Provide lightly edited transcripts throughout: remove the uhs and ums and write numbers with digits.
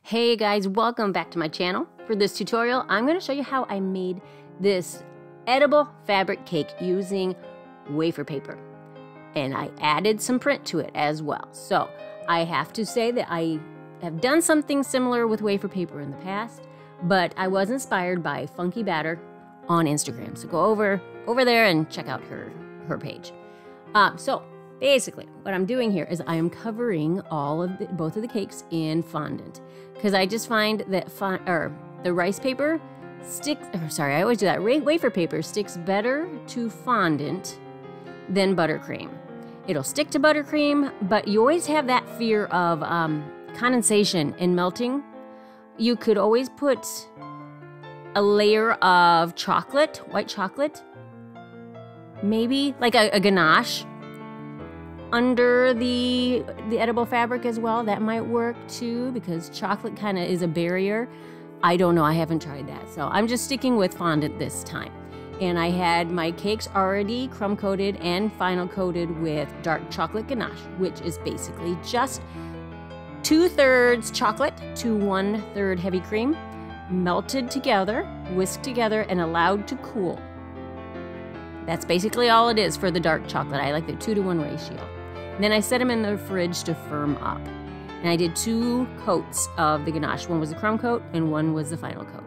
Hey guys, welcome back to my channel. For this tutorial, I'm going to show you how I made this edible fabric cake using wafer paper. And I added some print to it as well. So I have to say that I have done something similar with wafer paper in the past, but I was inspired by Funky Batter on Instagram. So go over there and check out her page. So basically, what I'm doing here is I am covering both of the cakes in fondant, because I just find that the rice paper sticks. I always do that. Wafer paper sticks better to fondant than buttercream. It'll stick to buttercream, but you always have that fear of condensation and melting. You could always put a layer of chocolate, white chocolate, maybe like a ganache, under the edible fabric as well. That might work too, because chocolate kind of is a barrier. I don't know, I haven't tried that. So I'm just sticking with fondant this time. And I had my cakes already crumb coated and final coated with dark chocolate ganache, which is basically just 2/3 chocolate to 1/3 heavy cream, melted together, whisked together, and allowed to cool. That's basically all it is for the dark chocolate. I like the 2-to-1 ratio. And then I set them in the fridge to firm up. And I did 2 coats of the ganache. One was the crumb coat and one was the final coat.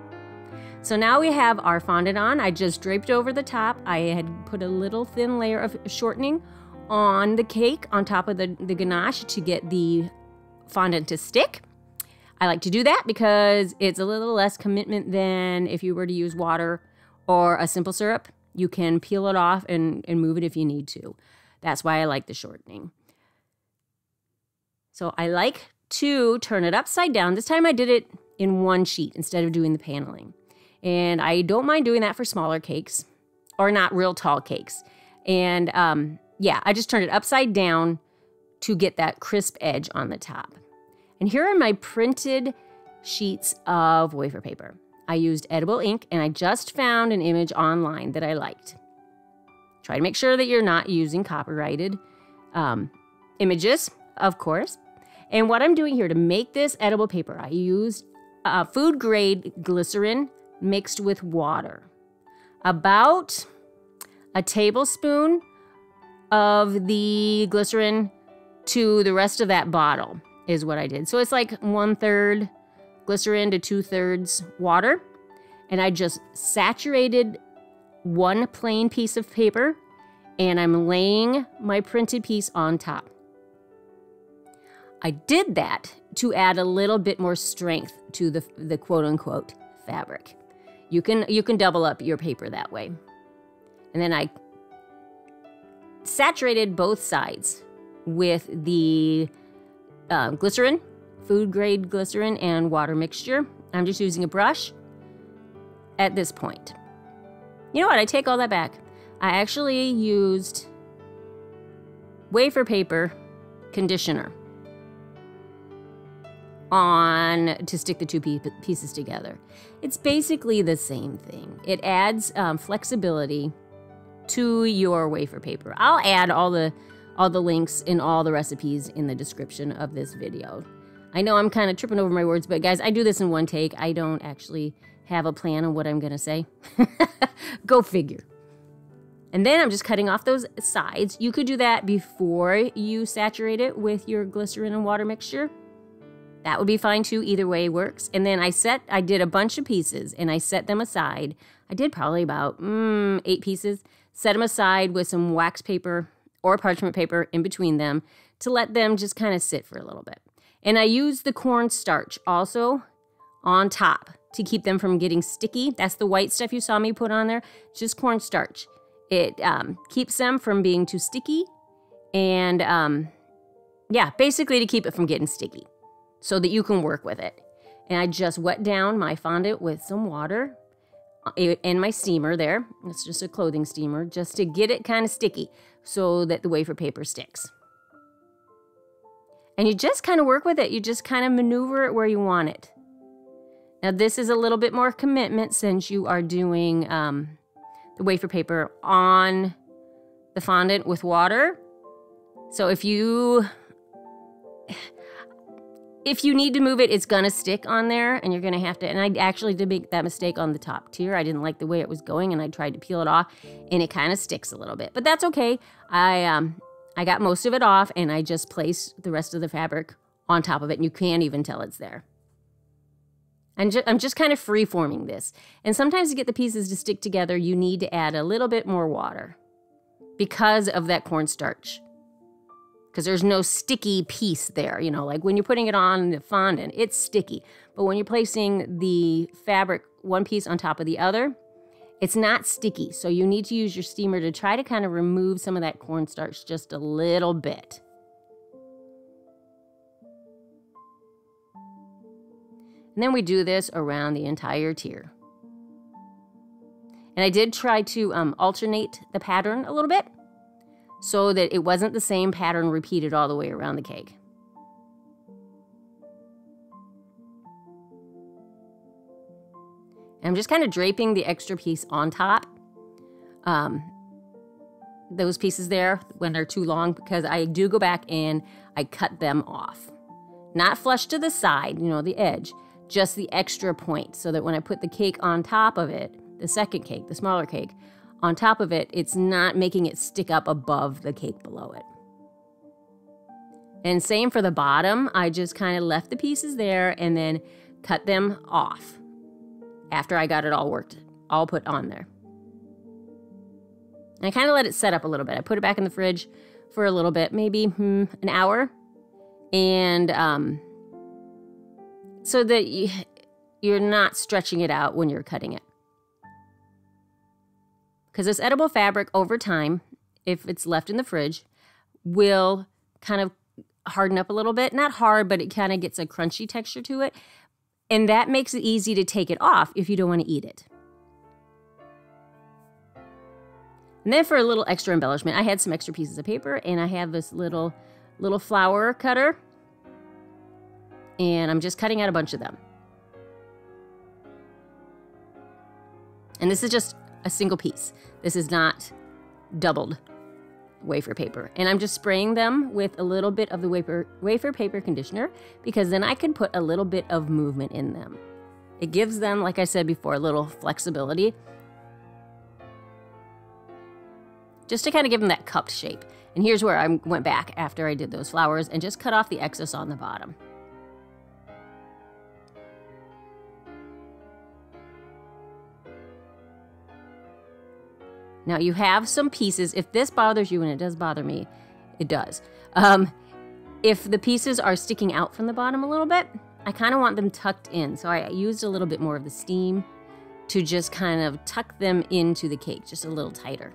So now we have our fondant on. I just draped over the top. I had put a little thin layer of shortening on the cake on top of the ganache to get the fondant to stick. I like to do that because it's a little less commitment than if you were to use water or a simple syrup. You can peel it off and move it if you need to. That's why I like the shortening. So I like to turn it upside down. This time I did it in one sheet instead of doing the paneling. And I don't mind doing that for smaller cakes or not real tall cakes. And yeah, I just turned it upside down to get that crisp edge on the top. And here are my printed sheets of wafer paper. I used edible ink, and I just found an image online that I liked. Try to make sure that you're not using copyrighted images, of course. And what I'm doing here to make this edible paper, I used food grade glycerin mixed with water. About a tablespoon of the glycerin to the rest of that bottle is what I did. So it's like 1/3 glycerin to 2/3 water. And I just saturated one plain piece of paper, and I'm laying my printed piece on top. I did that to add a little bit more strength to the quote-unquote fabric. You can double up your paper that way. And then I saturated both sides with the glycerin, food grade glycerin and water mixture. I'm just using a brush at this point. You know what? I take all that back. I actually used wafer paper conditioner to stick the 2 pieces together. It's basically the same thing. It adds flexibility to your wafer paper. I'll add all the links in all the recipes in the description of this video. I know I'm kind of tripping over my words, but guys, I do this in one take. I don't actually have a plan on what I'm going to say. Go figure. And then I'm just cutting off those sides. You could do that before you saturate it with your glycerin and water mixture. That would be fine too. Either way works. And then I did a bunch of pieces and I set them aside. I did probably about 8 pieces. Set them aside with some wax paper or parchment paper in between them to let them just kind of sit for a little bit. And I used the cornstarch also on top to keep them from getting sticky. That's the white stuff you saw me put on there. Just cornstarch. It keeps them from being too sticky. And yeah, basically to keep it from getting sticky so that you can work with it. And I just wet down my fondant with some water and my steamer there. It's just a clothing steamer just to get it kind of sticky so that the wafer paper sticks. And you just kind of work with it. You just kind of maneuver it where you want it. Now this is a little bit more commitment since you are doing the wafer paper on the fondant with water. So if you If you need to move it, it's gonna stick on there and you're gonna have to, and I actually did make that mistake on the top tier. I didn't like the way it was going and I tried to peel it off and it kind of sticks a little bit, but that's okay. I got most of it off and I just placed the rest of the fabric on top of it and you can't even tell it's there. And I'm just kind of free forming this. And sometimes to get the pieces to stick together, you need to add a little bit more water because of that cornstarch. Because there's no sticky piece there, you know, like when you're putting it on the fondant, it's sticky. But when you're placing the fabric one piece on top of the other, it's not sticky. So you need to use your steamer to try to kind of remove some of that cornstarch just a little bit. And then we do this around the entire tier. And I did try to alternate the pattern a little bit, so that it wasn't the same pattern repeated all the way around the cake. And I'm just kind of draping the extra piece on top. Those pieces there, when they're too long, because I do go back and I cut them off. Not flush to the side, you know, the edge, just the extra point, so that when I put the cake on top of it, the second cake, the smaller cake, on top of it, it's not making it stick up above the cake below it. And same for the bottom. I just kind of left the pieces there and then cut them off after I got it all put on there. And I kind of let it set up a little bit. I put it back in the fridge for a little bit, maybe an hour. And so that you're not stretching it out when you're cutting it. Because this edible fabric over time, if it's left in the fridge, will kind of harden up a little bit. Not hard, but it kind of gets a crunchy texture to it. And that makes it easy to take it off if you don't want to eat it. And then for a little extra embellishment, I had some extra pieces of paper and I have this little flower cutter. And I'm just cutting out a bunch of them. And this is just a single piece. This is not doubled wafer paper. And I'm just spraying them with a little bit of the wafer paper conditioner, because then I can put a little bit of movement in them. It gives them, like I said before, a little flexibility, just to kind of give them that cupped shape. And here's where I went back after I did those flowers and just cut off the excess on the bottom. Now you have some pieces, if this bothers you, and it does bother me, it does. If the pieces are sticking out from the bottom a little bit, I kind of want them tucked in. So I used a little bit more of the steam to just kind of tuck them into the cake, just a little tighter.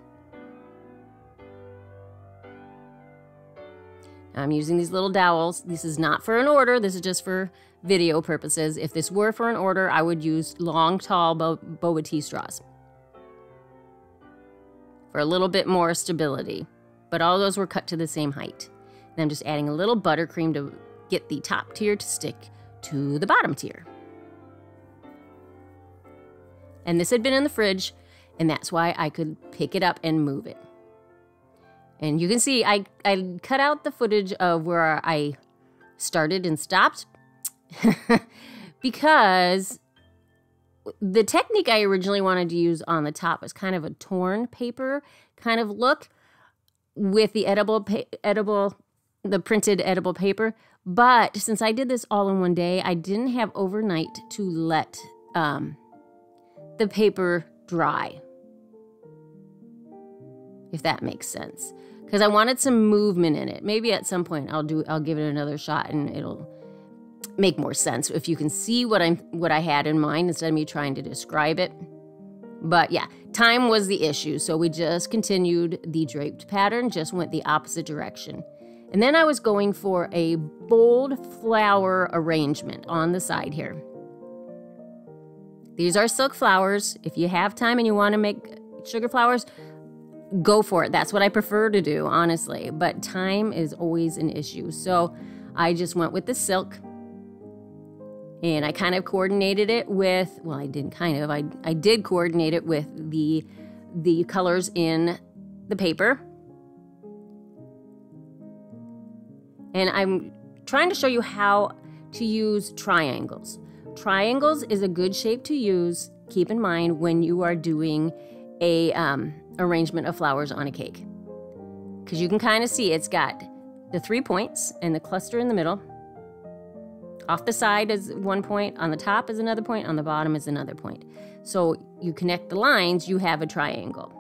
I'm using these little dowels. This is not for an order, this is just for video purposes. If this were for an order, I would use long, tall boba tea straws for a little bit more stability. But all those were cut to the same height. And I'm just adding a little buttercream to get the top tier to stick to the bottom tier. And this had been in the fridge, and that's why I could pick it up and move it. And you can see I cut out the footage of where I started and stopped because the technique I originally wanted to use on the top was kind of a torn paper kind of look with the the printed edible paper. But since I did this all in one day, I didn't have overnight to let the paper dry, if that makes sense. Because I wanted some movement in it. Maybe at some point I'll give it another shot and it'll make more sense if you can see what I had in mind instead of me trying to describe it. But yeah, time was the issue, so we just continued the draped pattern, just went the opposite direction. And then I was going for a bold flower arrangement on the side here. These are silk flowers. If you have time and you want to make sugar flowers, go for it. That's what I prefer to do, honestly. But time is always an issue. So I just went with the silk. And I kind of coordinated it with, well, I didn't kind of, I did coordinate it with the colors in the paper. And I'm trying to show you how to use triangles. Triangles is a good shape to use, keep in mind, when you are doing a arrangement of flowers on a cake. Because you can kind of see it's got the 3 points and the cluster in the middle. Off the side is 1 point, on the top is another point, on the bottom is another point. So you connect the lines, you have a triangle.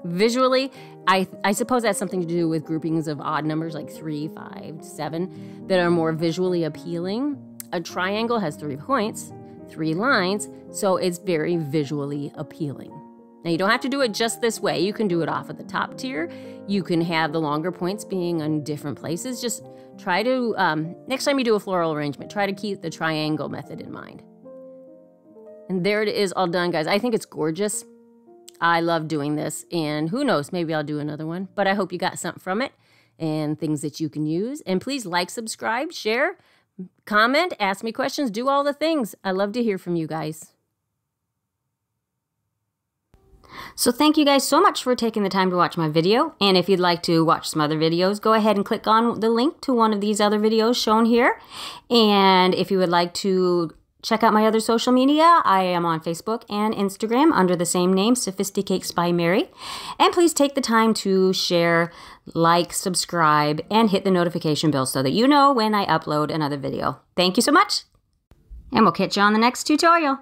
Visually, I suppose that's something to do with groupings of odd numbers like 3, 5, 7 that are more visually appealing. A triangle has 3 points, 3 lines, so it's very visually appealing. Now, you don't have to do it just this way. You can do it off of the top tier. You can have the longer points being on different places. Just try to, next time you do a floral arrangement, try to keep the triangle method in mind. And there it is, all done, guys. I think it's gorgeous. I love doing this, and who knows, maybe I'll do another one. But I hope you got something from it and things that you can use. And please like, subscribe, share, comment, ask me questions, do all the things. I love to hear from you guys. So thank you guys so much for taking the time to watch my video. And if you'd like to watch some other videos, go ahead and click on the link to one of these other videos shown here. And if you would like to check out my other social media, I am on Facebook and Instagram under the same name, Sophisticakes by Mary. And please take the time to share, like, subscribe, and hit the notification bell so that you know when I upload another video. Thank you so much, and we'll catch you on the next tutorial.